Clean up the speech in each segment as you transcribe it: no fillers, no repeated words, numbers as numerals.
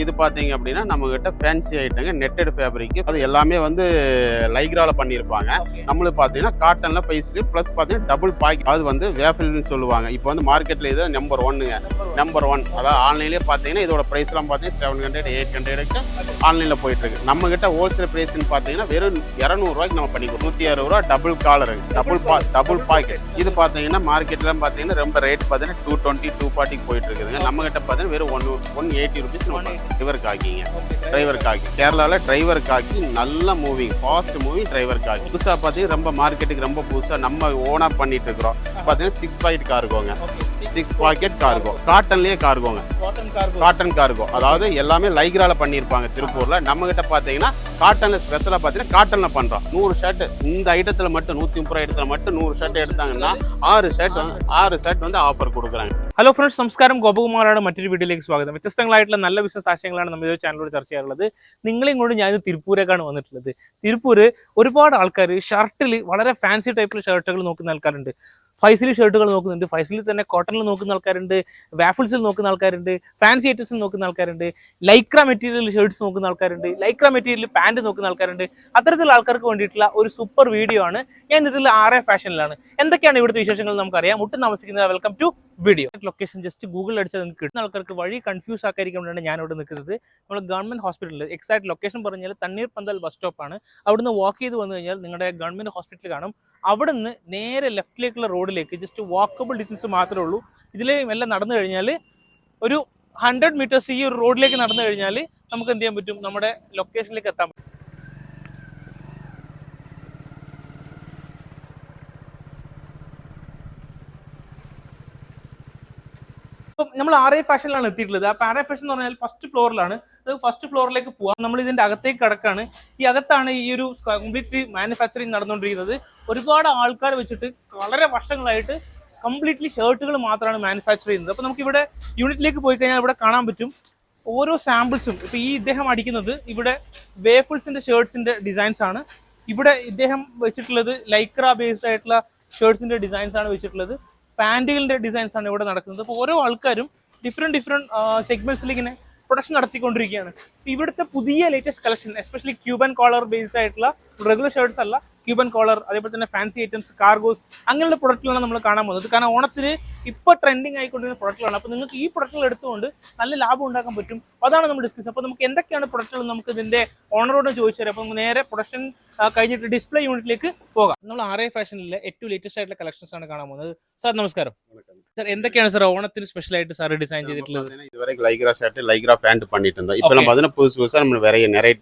இது பாத்தீங்க அப்படின்னா நம்ம கிட்ட ஃபேன்சி ஐட்டங்க நெட்டட் ஃபேப்ரிக் அது எல்லாமே வந்து லைக்ரால பண்ணியிருப்பாங்க. நம்மளுக்கு பாத்தீங்கன்னா காட்டன்ல பைஸ்லி பிளஸ் பாத்தீங்கன்னா டபுள் பாக்கெட் அது வந்து வேஃபில்னு சொல்லுவாங்க. இப்போ வந்து மார்க்கெட்ல இது நம்பர் 1ங்க நம்பர் 1. அதாவது ஆன்லைன்லயே பாத்தீங்கன்னா இதோட பிரைஸ் எல்லாம் பாத்தீங்கன்னா 700 800க்கு ஆன்லைன்ல போயிட்டு இருக்கு. நம்ம கிட்ட ஹோல்சேல் பிரைஸ்னு பாத்தீங்கன்னா வெறும் 200 ரூபாய்க்கு நம்ம பண்ணி கொடுப்போம். 160 ரூபாய் டபுள் காலர் டபுள் பாக்கெட். இது பாத்தீங்கன்னா மார்க்கெட்ல பாத்தீங்கன்னா ரொம்ப ரேட் பாத்தீங்கன்னா 220 240க்கு போயிட்டு இருக்குதுங்க. நம்ம கிட்ட பாத்தீங்கன்னா வெறும் 180 ரூபீஸ் டிரைவர் காக்கி கேரளால டிரைவர் காக்கி நல்ல மூவிங் ஃபாஸ்ட் மூவிங் டிரைவர் காக்கி புதுசா பாத்தீங்கன்னா ரொம்ப மார்க்கெட்டுக்கு ரொம்ப புதுசா நம்ம ஓனா பண்ணிட்டு இருக்கிறோம். பாத்தீங்கன்னா 6 பாக்கெட் கார்கோங்க 6 பாக்கெட் கார்கோ காட்டன்லயே கார்கோங்க காட்டன் கார்கோ அதாவது எல்லாமே லைக்ரால பண்ணியிருப்பாங்க திருப்பூர்ல. நம்ம கிட்ட பாத்தீங்கன்னா காட்டன்ல ஸ்பெஷலா பாத்தீங்கன்னா காட்டன்ல பண்றோம். 100 ஷர்ட் இந்த ஐட்டத்துல மட்டும் 130 ஐட்டத்துல மட்டும் 100 ஷர்ட் எடுத்தாங்கன்னா 6 ஷர்ட் வந்து ആഫർ കൊടുക്കുறாங்க. ഹലോ ഫ്രണ്ട്സ്, നമസ്കാരം. ഗോപകുമാറാണ് മറ്റൊരു വീഡിയോയിലേക്ക് സ്വാഗതം. വ്യത്യസ്തങ്ങളായിട്ടുള്ള നല്ല ബിസിനസ് ആശയങ്ങളാണ് നമ്മൾ ഈ ചാനലിലൂടെ ചർച്ച ചെയ്യാറുള്ളത്. നിങ്ങളെയും കൊണ്ട് ഞാൻ തിരുപ്പൂരേക്കാണ് വന്നിട്ടുള്ളത്. തിരുപ്പൂര് ഒരുപാട് ആൾക്കാർ ഷർട്ടിൽ വളരെ ഫാൻസി ടൈപ്പിൽ ഷർട്ടുകൾ നോക്കുന്ന ആൾക്കാരുണ്ട്. ഫൈസിലി ഷർട്ടുകൾ നോക്കുന്നുണ്ട്, ഫൈസിലിൽ തന്നെ കോട്ടണിൽ നോക്കുന്ന ആൾക്കാരുണ്ട്, വാഫിൾസിൽ നോക്കുന്ന ആൾക്കാരുണ്ട്, ഫാൻസി ഐറ്റംസിൽ നോക്കുന്ന ആൾക്കാരുണ്ട്, ലൈക്ര മെറ്റീരിയൽ ഷർട്ട്സ് നോക്കുന്ന ആൾക്കാരുണ്ട്, ലൈക്ര മെറ്റീരിയൽ പാൻറ് നോക്കുന്ന ആൾക്കാരുണ്ട്. അത്തരത്തിലുള്ള ആൾക്കാർക്ക് വേണ്ടിയിട്ടുള്ള ഒരു സൂപ്പർ വീഡിയോ ആണ്. ഞാൻ ഇതിൽ ആർ എ ഫാഷനിലാണ്. എന്തൊക്കെയാണ് ഇവിടുത്തെ വിശേഷങ്ങൾ നമുക്കറിയാം. ഒട്ടും താമസിക്കുന്നത് welcome to video. Location just ഗൂഗിളിൽ അടിച്ചാൽ നിങ്ങൾക്ക് കിട്ടുന്ന ആൾക്കാർക്ക് വഴി കൺഫ്യൂസ് ആക്കാതിരിക്കാൻ വേണ്ടിയാണ് ഞാൻ ഇവിടെ നിൽക്കുന്നത്. നമ്മൾ ഗവൺമെന്റ് ഹോസ്പിറ്റലിൽ എക്സാക്ട് ലൊക്കേഷൻ പറഞ്ഞാൽ തണ്ണീർപന്തൽ ബസ് സ്റ്റോപ്പാണ്. അവിടുന്ന് വാക്ക് ചെയ്ത് വന്നു കഴിഞ്ഞാൽ നിങ്ങളുടെ ഗവൺമെന്റ് ഹോസ്പിറ്റൽ കാണും. അവിടുന്ന് നേരെ ലെഫ്റ്റിലേക്കുള്ള റോഡിലേക്ക് ജസ്റ്റ് വാക്കബിൾ ഡിസ്റ്റൻസ് മാത്രമേ ഉള്ളൂ. ഇതിലേ എല്ലാം നടന്നു കഴിഞ്ഞാൽ ഒരു 100 മീറ്റേഴ്സ് ഈ ഒരു റോഡിലേക്ക് നടന്നു കഴിഞ്ഞാൽ നമുക്ക് എന്ത് ചെയ്യാൻ പറ്റും, നമ്മുടെ ലൊക്കേഷനിലേക്ക് എത്താൻ പറ്റും. ഇപ്പം നമ്മൾ ആർ ഐ ഫാഷനിലാണ് എത്തിയിട്ടുള്ളത്. അപ്പോൾ ആർ ഐ ഫാഷൻ എന്ന് പറഞ്ഞാൽ ഫസ്റ്റ് ഫ്ലോറിലാണ്. ഫസ്റ്റ് ഫ്ലോറിലേക്ക് പോവാം. നമ്മൾ ഇതിന്റെ അകത്തേക്ക് കിടക്കാണ്. ഈ അകത്താണ് ഈ ഒരു കംപ്ലീറ്റ്ലി മാനുഫാക്ചറിങ് നടന്നുകൊണ്ടിരിക്കുന്നത്. ഒരുപാട് ആൾക്കാർ വെച്ചിട്ട് വളരെ വർഷങ്ങളായിട്ട് കംപ്ലീറ്റ്ലി ഷർട്ടുകൾ മാത്രമാണ് മാനുഫാക്ചർ ചെയ്യുന്നത്. അപ്പോൾ നമുക്ക് ഇവിടെ യൂണിറ്റിലേക്ക് പോയി കഴിഞ്ഞാൽ ഇവിടെ കാണാൻ പറ്റും ഓരോ സാമ്പിൾസും. ഇപ്പോൾ ഈ ഇദ്ദേഹം അടിക്കുന്നത് ഇവിടെ വേഫിൾസിന്റെ ഷർട്ട്സിന്റെ ഡിസൈൻസ് ആണ്. ഇവിടെ ഇദ്ദേഹം വെച്ചിട്ടുള്ളത് ലൈക്ര ബേസ്ഡ് ആയിട്ടുള്ള ഷർട്ട്സിന്റെ ഡിസൈൻസ് ആണ് വെച്ചിട്ടുള്ളത്. പാൻറ്റുകളുടെ ഡിസൈൻസ് ആണ് ഇവിടെ നടക്കുന്നത്. അപ്പോൾ ഓരോ ആൾക്കാരും ഡിഫറെൻറ്റ് സെഗ്മെന്റ്സിൽ ഇങ്ങനെ പ്രൊഡക്ഷൻ നടത്തിക്കൊണ്ടിരിക്കുകയാണ്. ഇവിടുത്തെ പുതിയ latest collection especially Cuban collar based ആയിട്ടുള്ള റെഗുലർ ഷർട്ട്സ് അല്ല, ക്യൂബൻ കോളർ, അതേപോലെ തന്നെ ഫാൻസി ഐറ്റംസ്, കാർഗോസ്, അങ്ങനെയുള്ള പ്രൊഡക്റ്റുകളാണ് നമ്മൾ കാണാൻ പോകുന്നത്. കാരണം ഓണത്തിന് ഇപ്പോൾ ട്രെൻഡിങ് ആയിക്കൊണ്ടിരുന്ന പ്രൊഡക്റ്റുകളാണ്. അപ്പോൾ നിങ്ങൾക്ക് ഈ പ്രൊഡക്റ്റുകൾ എടുത്തുകൊണ്ട് നല്ല ലാഭം ഉണ്ടാക്കാൻ പറ്റും. അതാണ് നമ്മൾ ഡിസ്കസ്. അപ്പോൾ നമുക്ക് എന്തൊക്കെയാണ് പ്രൊഡക്റ്റുകൾ നമുക്ക് ഇതിന്റെ ഓണറോട് ചോദിച്ചു തരാം. അപ്പോൾ നമുക്ക് നേരെ പ്രൊഡക്ഷൻ കഴിഞ്ഞിട്ട് ഡിസ്പ്ലേ യൂണിറ്റിലേക്ക് പോകാം. നമ്മൾ ആർ ഐ ഫാഷനിലെ ഏറ്റവും ലേറ്റസ്റ്റ് ആയിട്ടുള്ള കളക്ഷൻസ് ആണ് കാണാൻ പോകുന്നത്. സാർ നമസ്കാരം. സാർ എന്തൊക്കെയാണ് സാർ ഓണത്തിന് സ്പെഷ്യൽ ആയിട്ട് സാർ ഡിസൈൻ ചെയ്തിട്ടുള്ളത്? இதுவரை லைக்ரா ஷர்ட் லைக்ரா பேண்ட் பண்ணிட்டு இருந்தோம். இப்போ நம்ம பாத்தீங்கன்னா புதுசா நம்ம நிறைய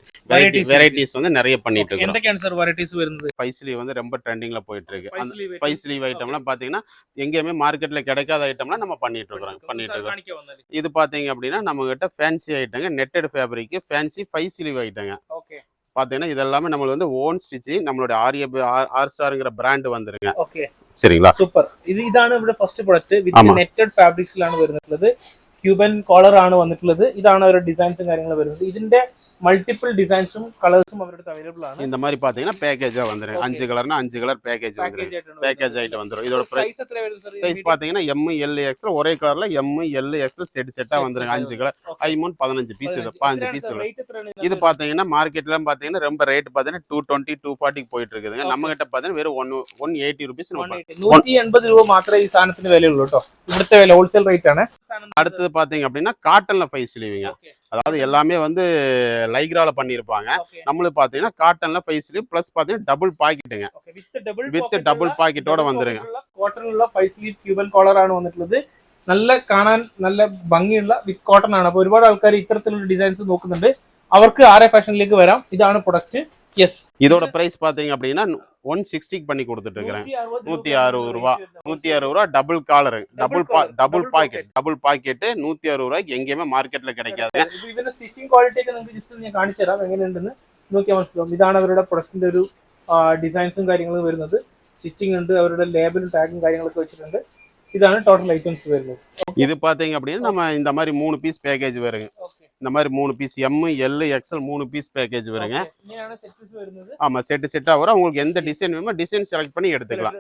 வெரைட்டிஸ் வந்து நிறைய பண்ணிட்டு இருக்கோம். എന്തൊക്കെയാണ് സാർ വെറൈറ്റീസ് വരുന്നത്? ஃபைஸ்லி வந்து ரொம்ப ட்ரெண்டிங்ல போயிட்டு இருக்கு. அந்த ஃபைஸ்லி ஐட்டம்லாம் பாத்தீங்கன்னா எங்கேயுமே மார்க்கெட்ல கிடைக்காத ஐட்டம்லாம் நம்ம பண்ணிட்டு இருக்கோம். இது பாத்தீங்க அப்படின்னா நம்ம கிட்ட ஃபேன்சி ஐட்டங்க நெட்டட் ஃபேப்ரிக் ஃபேன்சி ஃபைஸ்லி ஐட்டங்க. ஓகே பாத்தீங்கன்னா இதெல்லாமே நம்மளுக்கு வந்து ஓன் ஸ்டிச் நம்மளோட ஆர் ஸ்டார்ங்கிற பிராண்ட் வந்துருங்க. ഓക്കെ சரிங்களா? സൂപ്പർ. ഇതാണ് ഇവിടെ ഫസ്റ്റ് പ്രൊഡക്റ്റ് വിത്ത് നെറ്റഡ് ഫാബ്രിക്സിലാണ് വരുന്നത്. ക്യൂബൻ കോളർ ആണ് വന്നിട്ടുള്ളത്. ഇതാണ് അവരുടെ ഡിസൈൻസും കാര്യങ്ങളും വരുന്നത്. ഇതിന്റെ മൾട്ടിപ്പിൾ ഡിസൈൻസും കളേഴ്സും അവരുടെ അവൈലബിൾ ആണ്. இந்த மாதிரி பாத்தீங்கன்னா பேக்கேஜா வந்துரும். 5 கலர்னா 5 கலர் பேக்கேஜ் வந்துரும். பேக்கேஜ் ஐட்டம் வந்துரும். இதோட சைஸ் எത്ര വരുന്നത് சார்? சைஸ் பாத்தீங்கன்னா M L XL ஒரே கலர்ல M L XL செட்டா வந்துரும். 5 கலர் ஐமோன் 15 பீஸ் இது 15 பீஸ். இது பாத்தீங்கன்னா மார்க்கெட்ல பாத்தீங்கன்னா ரொம்ப ரேட் பாத்தீங்கன்னா 220 240க்கு போயிட்டு இருக்குதுங்க. நம்ம கிட்ட பாத்தீங்கன்னா வெறும் 180 ரூபீஸ் 180 രൂപ മാത്രമേ ഈ സാധനത്തിന് വിലയുള്ളൂ ട്ടോ. ഇവിടുത്തെ വില ഹോൾസെയിൽ റേറ്റ് ആണ്. அடுத்து பாத்தீங்க அப்படின்னா காட்டன்ல ஃபைஸ் ஸ்லீவிங்க. அதாவது எல்லாமே வந்து லைக்ரால பண்ணியிருப்பாங்க. நம்மளுக்கு பாத்தீங்கன்னா காட்டன்ல ஃபைஸ்லி பிளஸ் பாத்தீங்கன்னா டபுள் பாக்கெட்டுங்க வித் டபுள் பாக்கெட்டோட வந்துருங்க. കോട്ടണിലുള്ള ഫൈസ്ലി ക്യൂബൻ കോളർ ആണ് വന്നിട്ടുള്ളത്. നല്ല കാണാൻ നല്ല ഭംഗിയുള്ള വിത്ത് കോട്ടൺ ആണ്. അപ്പോൾ ഒരുപാട് ആൾക്കാർ ഇത്തരത്തിലുള്ള ഡിസൈൻസ് നോക്കുന്നുണ്ട്. അവർക്ക് ആർ എ ഫാഷനിലേക്ക് വരാം. ഇതാണ് പ്രൊഡക്റ്റ്. യെസ്, இதோட பிரைஸ் பாத்தீங்க அப்படின்னா 160 பண்ணி கொடுத்துட்டு இருக்கிறேன். 160 ரூபா டபுள் காலர் டபுள் பாக்கெட் 160 ரூபாய்க்கு எங்கேயுமே മാർക്കറ്റിൽ கிடைக்காது. ഇതിന്റെ സ്റ്റിച്ചിങ് ക്വാളിറ്റി ഒക്കെ നിങ്ങൾക്ക് ജസ്റ്റ് ഞാൻ കാണിച്ചു തരാം എങ്ങനെയുണ്ടെന്ന് നോക്കിയാൽ മനസ്സിലാവും. ഇതാണ് അവരുടെ പ്രൊഡക്റ്റിന്റെ ഒരു ഡിസൈൻസും കാര്യങ്ങളും വരുന്നത്. സ്റ്റിച്ചിങ് ഉണ്ട്, അവരുടെ ലേബലും ടാഗും കാര്യങ്ങളൊക്കെ വെച്ചിട്ടുണ്ട്. ഇതാണ് ടോട്ടൽ ഐറ്റംസ് വരുന്നത്. இது பாத்தீங்க அப்படின்னா நம்ம இந்த மாதிரி 3 பீஸ் பேக்கேஜ் வருங்க. இந்த மாதிரி 3 piece M L XL 3 piece package வருங்க. ஆமா செட்டா வரும். உங்களுக்கு எந்த டிசைன் வேணுமோ டிசைன் செலக்ட் பண்ணி எடுத்துக்கலாம்.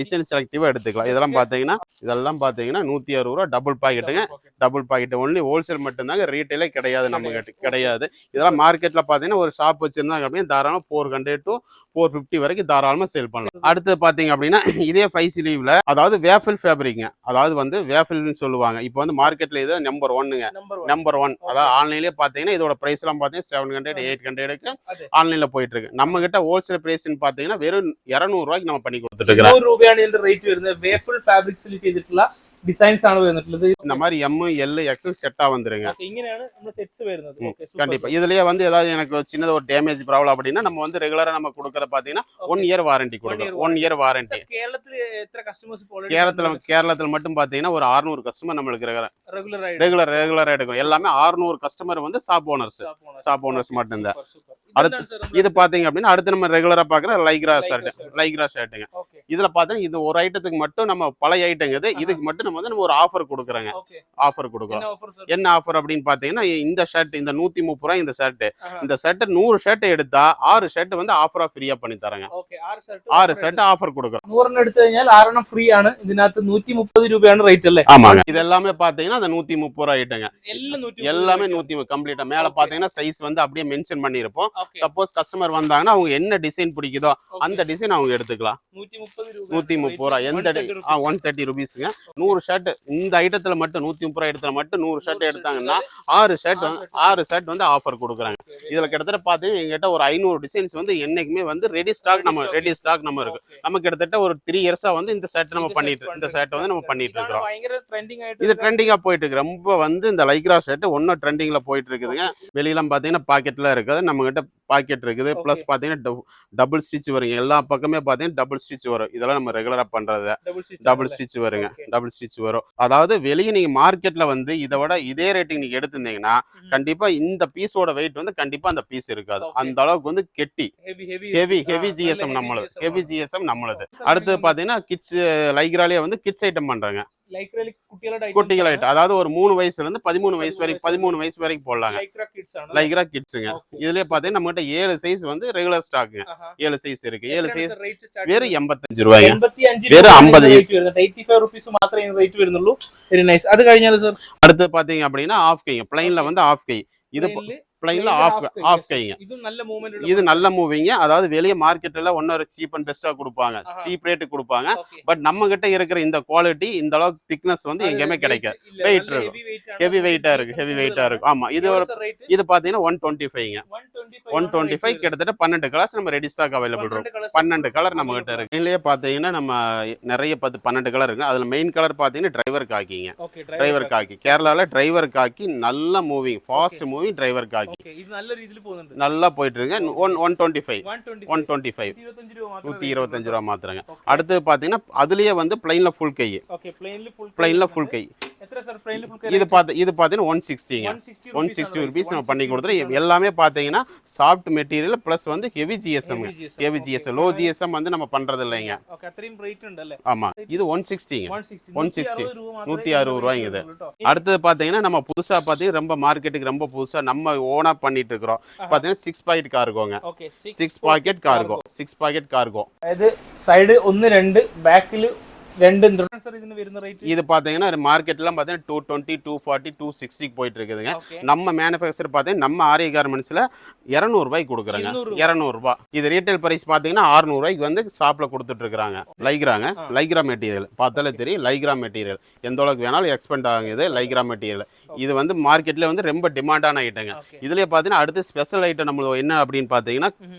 டிசைன் செலக்டிவா எடுத்துக்கலாம். இதெல்லாம் பாத்தீங்கன்னா 160 ரூபா டபுள் பாக்கெட்டுங்க. டபுள் பாக்கெட் ஒன்லி ஹோல்சேல் மட்டும்தாங்க, ரீட்டைலே கிடையாது நம்ம கிட்ட கிடையாது. இதெல்லாம் மார்க்கெட்ல பாத்தீங்கன்னா ஒரு ஷாப் வச்சிருந்தாங்க அப்படின்னா தாராளமா 400 to 450 வரைக்கும் தாராளமா சேல் பண்ணலாம். அடுத்து பாத்தீங்க அப்படின்னா இதே 5 ஸ்லீவ்ல அதாவது வேஃபில் ஃபேப்ரிக்ங்க, அதாவது வந்து வேஃபில்னு சொல்லுவாங்க. இப்போ வந்து மார்க்கெட்ல இது நம்பர் 1ங்க, நம்பர் 1. அதாவது ஆன்லைன்லயே பாத்தீங்கன்னா இதோட பிரைஸ் எல்லாம் பாத்தீங்கன்னா 700 800க்கு ஆன்லைன்ல போயிட்டு இருக்கு. நம்ம கிட்ட ஹோல்சேல் பிரைஸ்னு பாத்தீங்கன்னா வெறும் 200 ரூபாய்க்கு நம்ம பண்ணி கொடுத்துட்டு இருக்கோம். 100 രൂപയാണ് റേറ്റ് വരുന്നത്. വേഫിൾ ഫാബ്രിക്സിൽ ചെയ്തിട്ടുള്ള ഡിസൈൻസ് ആണ് വരുന്നത്. இந்த மாதிரி எம் எல் எக்ஸ்எல் செட்டா வந்துருங்க. இங்கനെയാണ് நம்ம செட்ஸ் വരുന്നത്. ஓகே கண்டிப்பா. இதுலயே வந்து ஏதாவது எனக்கு சின்னதா ஒரு டேமேஜ் ப்ராப்ளம் அப்படின்னா நம்ம வந்து ரெகுலரா நம்ம கொடுக்கற பாத்தீங்கன்னா 1 இயர் வாரண்டி கொடுக்கிறோம். 1 இயர் வாரண்டி. കേരളത്തിൽ എത്ര കസ്റ്റമേഴ്സ് ഇപ്പോൾ கேரளத்துல மட்டும் பாத்தீங்கன்னா ஒரு 600 கஸ்டமர் நம்மளுக்கு ரெகுலரா ரெகுலரா எடுக்கும். எல்லாமே 600 கஸ்டமர் வந்து ஷாப் ஓனர்ஸ் மட்டும் தான். அடுத்து இது பாத்தீங்க அப்படின்னா அடுத்து நம்ம ரெகுலரா பாக்குற லைக்ரா ஷர்ட்டுங்க. இதுல பாத்தீங்கன்னா இது ஒரு ஐட்டத்துக்கு மட்டும் நம்ம பழைய ஐட்டங்க இதுக்கு மட்டும் நம்ம வந்து ஒரு ஆஃபர் கொடுக்குறோங்க. ஆஃபர் கொடுக்குறோம். என்ன ஆஃபர் அப்படின்னு பாத்தீங்கன்னா இந்த ஷர்ட் இந்த 130 ரூபாய் இந்த ஷர்ட் 100 ஷர்ட் எடுத்தா 6 ஷர்ட் வந்து ஆஃபரா ஃப்ரீயா பண்ணி தராங்க. 6 ஷர்ட் ஆஃபர் கொடுக்குறோம். 100 എടുത്തു കഴിഞ്ഞാൽ 6 ഫ്രീ ആണ്. ഇതിനകത്ത് 130 രൂപയാണ് റേറ്റ് അല്ലേ? ஆமாங்க. இது எல்லாமே பாத்தீங்கன்னா அந்த 130 ரூபாய் ஐட்டங்க. எல்லாமே 130 கம்ப்ளீட்டா. மேல பாத்தீங்கன்னா சைஸ் வந்து அப்படியே மென்ஷன் பண்ணிருப்போம். சப்போஸ் கஸ்டமர் வந்தாங்கன்னா அவங்க என்ன டிசைன் பிடிக்குதோ அந்த டிசைன் அவங்க எடுத்துக்கலாம். 130 ரூபாய். எந்த 130 ருபீஸ்ங்க. 100 ஷர்ட் இந்த ஐட்டத்துல மட்டும் 130 ரூபாய் இடத்துல மட்டும் 100 ஷர்ட் எடுத்தாங்கன்னா 6 ஷர்ட் வந்து ஆஃபர் கொடுக்குறாங்க. இதுல கிட்டத்தட்ட பாத்தீங்கன்னா எங்கிட்ட ஒரு 500 டிசைன்ஸ் வந்து என்னைக்குமே வந்து ரெடி ஸ்டாக் நம்ம இருக்கு. நம்ம கிட்டத்தட்ட ஒரு 3 இயர்ஸா வந்து இந்த ஷர்ட் நம்ம பண்ணிட்டு இருக்கோம். இது ட்ரெண்டிங்கா போயிட்டு இருக்கு. ரொம்ப வந்து இந்த லைக்ரா ஷர்ட் ஒன்னும் ட்ரெண்டிங்ல போயிட்டு இருக்குதுங்க. வெளியெல்லாம் பாத்தீங்கன்னா பாக்கெட்ல இருக்குது. நம்ம கிட்ட பாக்கெட் இருக்குது. பிளஸ் பாத்தீங்கன்னா டபுள் ஸ்டிச் வருங்க. எல்லா பக்கமே பாத்தீங்கன்னா டபுள் ஸ்டிச் வரும். இதெல்லாம் நம்ம ரெகுலரா பண்றது. டபுள் ஸ்டிச் வருங்க. டபுள் ஸ்டிச் வரும். அதாவது வெளியே நீங்க மார்க்கெட்ல வந்து இதை விட இதே ரேட்டிங் நீங்க எடுத்திருந்தீங்கன்னா கண்டிப்பா இந்த பீஸோட வெயிட் வந்து கண்டிப்பா அந்த பீஸ் இருக்காது. அந்த அளவுக்கு வந்து கெட்டி ஹெவி ஜிஎஸ்எம் நம்மளது. அடுத்து பாத்தீங்கன்னா கிட்ஸ் லைக்ராலே வந்து கிட்ஸ் ஐட்டம் பண்றாங்க. குட்டிகள் ஐட்டம் அதாவது ஒரு 3 வயசுல இருந்து 13 வயசு வரைக்கும் போடலாங்க. லைக்ரா கிட்ஸுங்க. இதுலயே பாத்தீங்கன்னா நம்ம கிட்ட 7 சைஸ் வந்து ரெகுலர் ஸ்டாக்குங்க. 7 சைஸ் இருக்கு. 7 சைஸ் வெறும் 85 ரூபாய்ங்க. வெறும் 50 85 rupees മാത്രമേ റേറ്റ് വരുന്നുള്ളൂ. Very nice. അത് കഴിഞ്ഞാൽ സർ அடுத்து பாத்தீங்க அப்படின்னா ஆஃப் கைங்க. பிளைன்ல வந்து ஆஃப் கை. இது பிளைன்ல ஆஃப் கைங்க. இது நல்ல மூவிங்க. அதாவது வெளியே மார்க்கெட்ல ஒன்னொரு சீப் அண்ட் பெஸ்டா கொடுப்பாங்க. சீப் ரேட்டு கொடுப்பாங்க. பட் நம்ம கிட்ட இருக்கிற இந்த குவாலிட்டி இந்த அளவுக்கு திக்னஸ் வந்து எங்கேயுமே கிடைக்காது. வெயிட் இருக்கும். ஹெவி வெயிட்டா இருக்கு. ஆமா. இது பாத்தீங்கன்னா 125ங்க. 125 கிட்டத்தட்ட 12 கலர்ஸ் நம்ம ரெடி ஸ்டாக் அவைலபிள் இருக்கு. 12 கலர் நம்ம கிட்ட இருக்கு. இதுலயே பாத்தீங்கன்னா நம்ம நிறைய 12 கலர் இருக்கு. அதுல மெயின் கலர் பாத்தீங்கன்னா டிரைவர் காக்கிங்க. டிரைவர் காக்கி கேரளால டிரைவர் காக்கி நல்ல மூவிங், ஃபாஸ்ட் மூவிங் டிரைவர் காக்கி. இது நல்ல ரீதியில போகுது. நல்லா போயிட்டு இருக்கு. 125 125 ரூபாய் மாத்திரங்க. அடுத்து பாத்தீங்கன்னா அதுலயே வந்து பிளைன்ல ஃபுல் கை. பிளைன்ல ஃபுல் கை. இது பாத்தீங்கன்னா 160ங்க. 160 ருபீஸ் நம்ம பண்ணி கொடுத்துறோம். எல்லாமே பாத்தீங்கன்னா சாஃப்ட் மெட்டீரியல் பிளஸ் வந்து ஹெவி ஜிஎஸ்எம். லோ ஜிஎஸ்எம் வந்து நம்ம பண்றது இல்லைங்க. ஆமா. இது 160ங்க. 160 160 ரூபாய்ங்க. இது அடுத்தது பாத்தீங்கன்னா நம்ம புதுசா பாத்தீங்கன்னா ரொம்ப மார்க்கெட்டுக்கு ரொம்ப புதுசா நம்ம ஓனா பண்ணிட்டு இருக்கிறோம். பாத்தீங்கன்னா 6 பாக்கெட் கார்கோங்க. 6 பாக்கெட் கார்கோ. இது சைடு 1 2 பேக்ல 2 இது பாத்தீங்கன்னா மார்க்கெட்ல பாத்தீங்கன்னா 220 240 260 போயிட்டு இருக்குதுங்க. நம்ம மேனுஃபேக்சர் பாத்தீங்கன்னா நம்ம ஆரிய கார்மெண்ட்ஸ்ல 200 ரூபாய்க்கு கொடுக்குறாங்க. 200 ரூபாய். இது ரீட்டைல் பிரைஸ் பாத்தீங்கன்னா 600 ரூபாய்க்கு வந்து ஷாப்ல கொடுத்துட்டு இருக்காங்க. லைக்ரா மெட்டீரியல் பார்த்தாலே தெரியும். லைக்ரா மெட்டீரியல் எந்த அளவுக்கு வேணாலும் எக்ஸ்பெண்ட் ஆகுது. லைக்ரா மெட்டீரியல் இது வந்து மார்க்கெட்ல வந்து ரொம்ப டிமாண்டான ஐட்டங்க. இதுலயே பாத்தீங்கன்னா அடுத்து ஸ்பெஷல் ஐட்டம் நம்ம என்ன அப்படின்னு பாத்தீங்கன்னா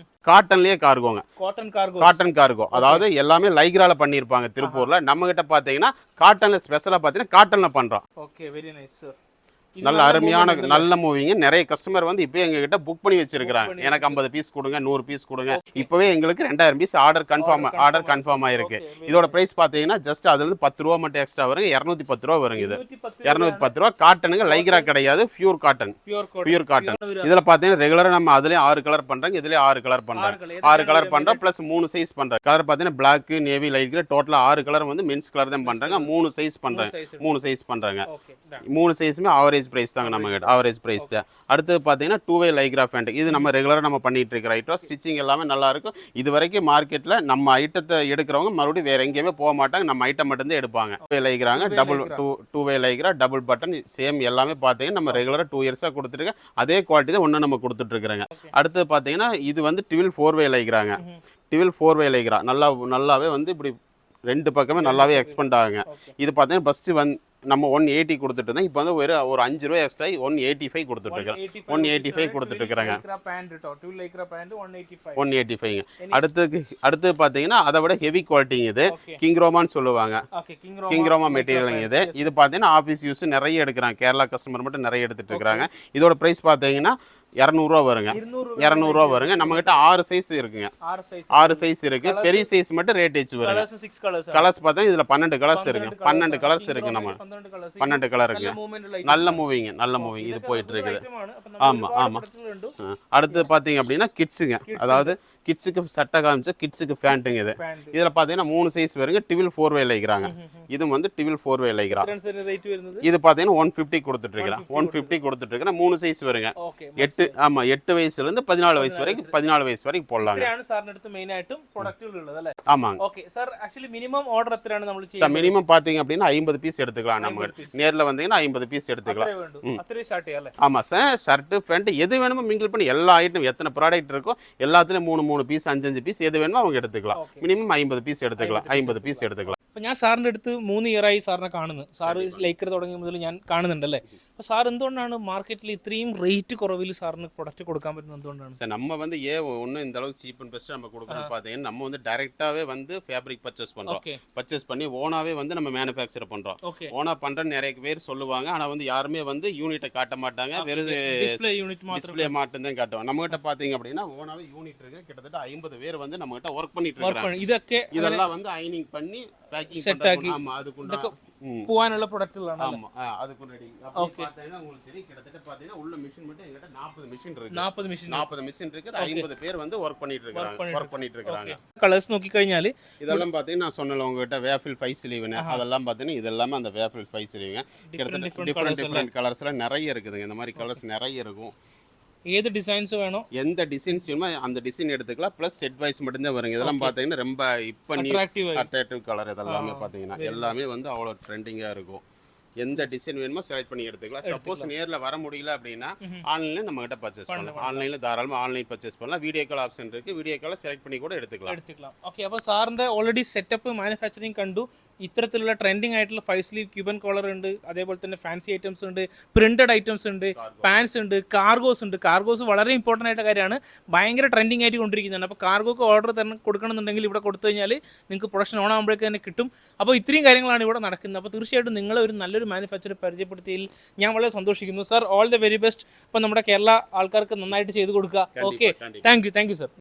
காட்டன்லயே கார்கோங்க. Cotton cargo. அதாவது எல்லாமே லைக்ரால பண்ணிருப்பாங்க திருப்பூர்ல. நம்ம கிட்ட பாத்தீங்கன்னா காட்டன்ல ஸ்பெஷலா பாத்தீங்கன்னா காட்டன்ல பண்றோம். Okay, very nice sir. நல்ல அருமையான நல்ல மூவிங்க. நிறைய கஸ்டமர் வந்து இப்போ எங்க கிட்ட புக் பண்ணி வச்சிருக்காங்க. எனக்கு 50 பீஸ் கொடுங்க, 100 பீஸ் கொடுங்க. இப்பவே எங்களுக்கு 2000 பீஸ் ஆர்டர் கன்ஃபார்ம் ஆயிருக்கு. இதோட பிரைஸ் பாத்தீங்கன்னா ஜஸ்ட் அதுல இருந்து 10 ரூபா மட்டும் எக்ஸ்ட்ரா வருங்க. 210 ரூபா வருங்க. இது 210 ரூபா. காட்டனுங்க. லைக்ரா கிடையாது. Pure cotton. இதுல பாத்தீங்கன்னா ரெகுலரா நம்ம அதுலயே 6 கலர் பண்றாங்க. இதுலயே 6 கலர் பண்றாங்க. 6 கலர் பண்றோம். பிளஸ் 3 சைஸ் பண்றாங்க. கலர் பாத்தீங்கன்னா பிளாக், நேவி, லைட் கிரே டோட்டலா 6 கலர் வந்து மென்ஸ் கலர் தான் பண்றாங்க. 3 சைஸ் பண்றாங்க. 3 சைஸுமே ஆவரேஜ் ஆவரேஜ் பிரைஸ் தாங்க நம்ம கிட்ட, ஆவரேஜ் பிரைஸ் தான். அடுத்து பார்த்தீங்கன்னா 2-way லைக்ரா பேண்ட். இது நம்ம ரெகுலராக நம்ம பண்ணிட்டு இருக்கிற ஐட்டம். ஸ்டிச்சிங் எல்லாமே நல்லா இருக்கும். இது வரைக்கும் மார்க்கெட்டில் நம்ம ஐட்டத்தை எடுக்கிறவங்க மறுபடியும் வேற எங்கேயுமே போக மாட்டாங்க, நம்ம ஐட்டம் மட்டும்தான் எடுப்பாங்க. 2-way லைக்ராங்க, two way lycra, double button same எல்லாமே பார்த்தீங்கன்னா நம்ம ரெகுலராக 2 இயர்ஸாக கொடுத்துருக்கேன். அதே குவாலிட்டி தான் ஒன்று நம்ம கொடுத்துட்டு இருக்கிறோங்க. அடுத்து பார்த்தீங்கன்னா இது வந்து ட்வில் 4-way லைக்ராங்க. ட்வில் 4-way லைக்ரா நல்லாவே வந்து இப்படி ரெண்டு பக்கமே நல்லாவே எக்ஸ்பெண்ட் ஆகுங்க. இது பார்த்தீங்கன்னா ஃபஸ்ட்டு வந்து நம்ம 180 கொடுத்துட்டு இருந்தோம். இப்போ வந்து ஒரு 5 ரூபாய் எக்ஸ்ட்ரா 185 கொடுத்துட்டு இருக்கோம். 185 கொடுத்துட்டு இருக்கிறாங்க. 185ங்க. அடுத்து பார்த்தீங்கன்னா அதை விட ஹெவி குவாலிட்டிங்க. இது கிங் ரோமான்னு சொல்லுவாங்க. கிங் ரோமா மெட்டீரியலுங்க. இது பார்த்தீங்கன்னா ஆஃபீஸ் யூஸ் நிறைய எடுக்கிறாங்க. கேரளா கஸ்டமர் மட்டும் நிறைய எடுத்துட்டு இருக்கிறாங்க. இதோட ப்ரைஸ் பார்த்தீங்கன்னா 200 வருங்க. 200 வருங்க. நம்ம கிட்ட 6 சைஸ் இருக்குங்க. 6 சைஸ் இருக்கு. பெரிய சைஸ் மட்டும் ரேட் வச்சு வருங்க. கலர்ஸ் பார்த்தா இதுல 12 கலர்ஸ் இருக்கு. 12 கலர்ஸ் இருக்கு. நம்ம 12 கலர் இருக்கு. நல்ல மூவிங் இது போயிட்டு இருக்குது. ஆமா ஆமா. அடுத்து பாத்தீங்க அப்படின்னா கிட்ஸுங்க. அதாவது கிட்ஸுக்கு சட்டை காமிச்சு கிட்ஸுக்கு பேண்ட்டுங்க. இதுல பாத்தீங்கன்னா 3 சைஸ் வருங்க. ட்வில் 4-way லைக்ராங்க. இது வந்து ட்வில் 4-way லைக்ரா. இது பாத்தீங்கன்னா 150 கொடுத்துட்டு இருக்கிறேன். 150 கொடுத்துட்டு இருக்கிறேன். 3 சைஸ் வருங்க. 8 வயசுல இருந்து 14 வயசு வரைக்கும் 14 வயசு வரைக்கும் போடலாங்க. ஆமாங்க. Okay sir, actually minimum order எத்தனை நம்ம செய்யலாம்? மினிமம் பாத்தீங்க அப்படின்னா 50 பீஸ் எடுத்துக்கலாம். நம்ம நேர்ல வந்தீங்கன்னா 50 பீஸ் எடுத்துக்கலாம். ஆமா சார், ஷர்ட் பேண்ட் எது வேணுமோ மிங்கிள் பண்ணி எல்லா ஐட்டம் எத்தனை ப்ராடக்ட் இருக்கோ எல்லாத்துலயும் 3 பீஸ் 5 பீஸ் எது வேணுமோ அவங்க எடுத்துக்கலாம். மினிமം 50 പീസ് എടുത്തുകളാം. 50 പീസ് എടുത്തുകളാം. അപ്പോൾ ഞാൻ സാറിൻ്റെ അടുത്ത് 3 ഇയറായി സാറിനെ കാണുന്നു. സാറ് ലൈക്കർ തുടങ്ങിയ മുതൽ ഞാൻ കാണുന്നുണ്ടല്ലേ. അപ്പോൾ സാർ എന്തുകൊണ്ടാണ് മാർക്കറ്റിൽ ഇത്രയും റേറ്റ് കുറവിൽ സാറിന് പ്രൊഡക്റ്റ് കൊടുക്കാൻ പറ്റുന്നത്? എന്തുകൊണ്ടാണ് சார் நம்ம வந்து ஒன்றும் இந்த அளவுக்கு சீப் அண்ட் பெஸ்ட் நம்ம கொடுக்கணும் பார்த்தீங்கன்னா நம்ம வந்து டைரெக்டாகவே வந்து ஃபேப்ரிக் பர்ச்சேஸ் பண்ணுறோம். பர்ச்சேஸ் பண்ணி ஓனாவே வந்து நம்ம மேனுஃபேக்சர் பண்ணுறோம். ஓனா பண்ணுற நிறைய பேர் சொல்லுவாங்க. ஆனால் வந்து யாருமே வந்து யூனிட்டை காட்ட மாட்டாங்க. வெறும் டிஸ்பிளே மட்டும்தான் காட்டுவாங்க. நம்மகிட்ட பார்த்தீங்க அப்படின்னா ஓனாவே யூனிட் இருக்கு. கிட்டத்தட்ட 50 பேர் வந்து நம்மகிட்ட ஒர்க் பண்ணிட்டு இருக்காங்க. இதெல்லாம் வந்து அயனிங் பண்ணி பேக்கிங் பண்ணுறாங்க. ஆமாம், அதுக்குண்டான പോവാനുള്ള പ്രൊഡക്റ്റുകളാണ്. ஆமா, அதுக்கு ரெடி. அப்போ பார்த்தீங்கன்னா உங்களுக்கு தெரியும். கிட்டத்தட்ட பார்த்தீங்கன்னா உள்ள மிஷின் மட்டும் எங்கிட்ட 40 மிஷின் இருக்கு. 40 மிஷின் இருக்கு. 50 பேர் வந்து ஒர்க் பண்ணிட்டு இருக்காங்க. കളേഴ്സ് നോക്കി കഴിഞ്ഞാൽ இதெல்லாம் பார்த்தீங்கன்னா நான் சொன்னல உங்ககிட்ட வேஃபில் 5 ஸ்லீவ்னு அதெல்லாம் பார்த்தீங்கன்னா இதெல்லாம் அந்த வேஃபில் 5 ஸ்லீவ்ங்க. கிட்டத்தட்ட டிஃபரெண்ட் கலர்ஸ்ல நிறைய இருக்குதுங்க. இந்த மாதிரி கலர்ஸ் நிறைய இருக்கும். ஏது டிசைன்ஸ் வேணும், எந்த டிசைன்ஸ் வேணுமோ அந்த டிசைன் எடுத்துக்கலாம். ப்ளஸ் செட் வைஸ் மட்டும்தான் வருங்க. இதெல்லாம் பார்த்தீங்கன்னா ரொம்ப இப்போ அட்ராக்டிவ் கலர். இதெல்லாமே பார்த்தீங்கன்னா எல்லாமே வந்து அவ்வளோ ட்ரெண்டிங்காக இருக்கும். எந்த டிசைன் வேணுமோ செலக்ட் பண்ணி எடுத்துக்கலாம். சப்போஸ் நேரில் வர முடியல அப்படின்னா ஆன்லைனில் நம்ம கிட்ட பர்ச்சேஸ் பண்ணலாம். ஆன்லைனில் தாராளமாக ஆன்லைன் பர்ச்சேஸ் பண்ணலாம். வீடியோ கால் ஆப்ஷன் இருக்குது. வீடியோ காலை செலக்ட் பண்ணி கூட എടുത്തുக்கலாம். ഓക്കെ, അപ്പോൾ സാറിൻ്റെ ഓൾറെഡി സെറ്റപ്പ് മാനുഫാക്ചറിങ് കണ്ടു. ഇത്തരത്തിലുള്ള ട്രെൻഡിങ് ആയിട്ടുള്ള 5 സ്ലീവ് ക്യൂബൻ കോളർ ഉണ്ട്. അതേപോലെ തന്നെ ഫാൻസി ഐറ്റംസ് ഉണ്ട്, പ്രിന്റഡ് ഐറ്റംസ് ഉണ്ട്, പാൻസ് ഉണ്ട്, കാർഗോസ് ഉണ്ട്. കാർഗോസ് വളരെ ഇമ്പോർട്ടൻ്റ് ആയിട്ട് കാര്യമാണ്. ഭയങ്കര ട്രെൻഡിങ് ആയിട്ട് കൊണ്ടിരിക്കുന്നതാണ്. അപ്പോൾ കാർഗോക്ക് ഓർഡർ തന്നെ കൊടുക്കണമെന്നുണ്ടെങ്കിൽ ഇവിടെ കൊടുത്തു കഴിഞ്ഞാൽ നിങ്ങൾക്ക് പ്രൊഡക്ഷൻ ഓൺ ആകുമ്പോഴേക്ക് തന്നെ കിട്ടും. അപ്പോൾ ഇത്രയും കാര്യങ്ങളാണ് ഇവിടെ നടക്കുന്നത്. അപ്പോൾ തീർച്ചയായിട്ടും നിങ്ങളെ ഒരു നല്ലൊരു മാനുഫാക്ചർ പരിചയപ്പെടുത്തിയതിൽ ഞാൻ വളരെ സന്തോഷിക്കുന്നു. Sir, all the very best. അപ്പോൾ നമ്മുടെ കേരള ആൾക്കാർക്ക് നന്നായിട്ട് ചെയ്ത് കൊടുക്കുക. Okay, thank you sir.